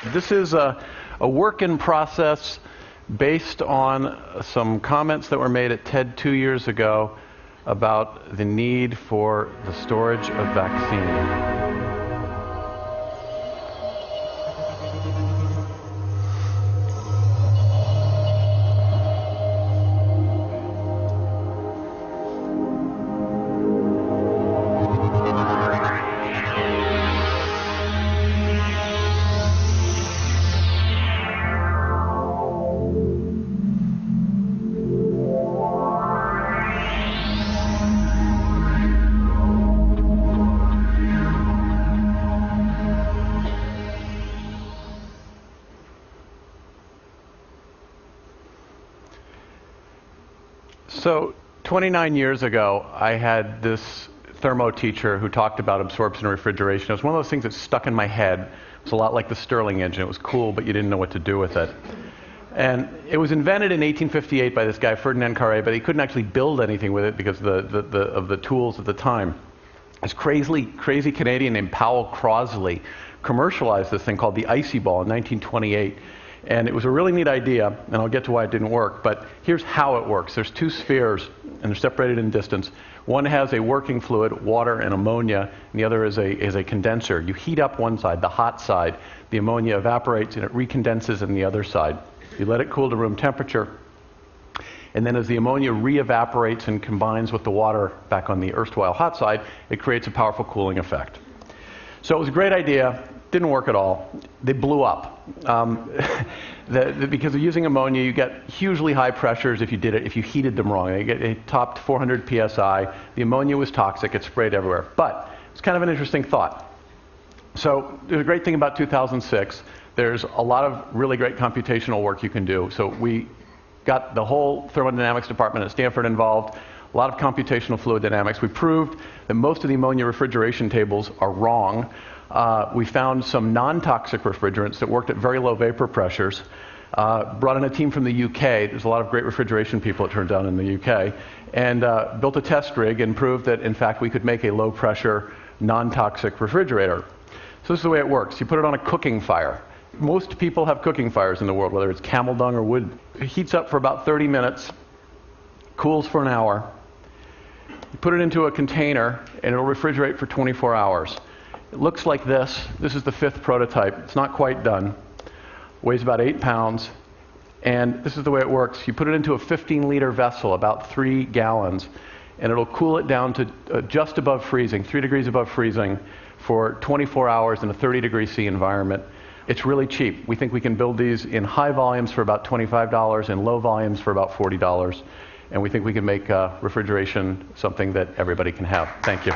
This is a work in process based on some comments that were made at TED 2 years ago about the need for the storage of vaccine. So 29 years ago, I had this thermo teacher who talked about absorption and refrigeration. It was one of those things that stuck in my head. It was a lot like the Stirling engine. It was cool, but you didn't know what to do with it. And it was invented in 1858 by this guy, Ferdinand Carré, but he couldn't actually build anything with it because of the tools at the time. This crazy Canadian named Powell Crosley commercialized this thing called the Icy Ball in 1928. And it was a really neat idea, and I'll get to why it didn't work, but here's how it works. There's two spheres, and they're separated in distance. One has a working fluid, water and ammonia, and the other is a condenser. You heat up one side, the hot side. The ammonia evaporates, and it recondenses in the other side. You let it cool to room temperature, and then as the ammonia re-evaporates and combines with the water back on the erstwhile hot side, it creates a powerful cooling effect. So it was a great idea. Didn't work at all. They blew up. Because of using ammonia, you get hugely high pressures if you heated them wrong. It topped 400 psi. The ammonia was toxic. It sprayed everywhere. But it's kind of an interesting thought. So there's a great thing about 2006. There's a lot of really great computational work you can do. So we got the whole thermodynamics department at Stanford involved. A lot of computational fluid dynamics. We proved that most of the ammonia refrigeration tables are wrong. We found some non-toxic refrigerants that worked at very low vapor pressures. Brought in a team from the UK. There's a lot of great refrigeration people, it turned out, in the UK. And built a test rig and proved that, in fact, we could make a low-pressure, non-toxic refrigerator. So this is the way it works. You put it on a cooking fire. Most people have cooking fires in the world, whether it's camel dung or wood. It heats up for about 30 minutes, cools for an hour. You put it into a container, and it'll refrigerate for 24 hours. It looks like this. This is the 5th prototype. It's not quite done. Weighs about 8 pounds. And this is the way it works. You put it into a 15-liter vessel, about 3 gallons, and it'll cool it down to just above freezing, 3 degrees above freezing, for 24 hours in a 30-degree-C environment. It's really cheap. We think we can build these in high volumes for about $25 and low volumes for about $40. And we think we can make refrigeration something that everybody can have. Thank you.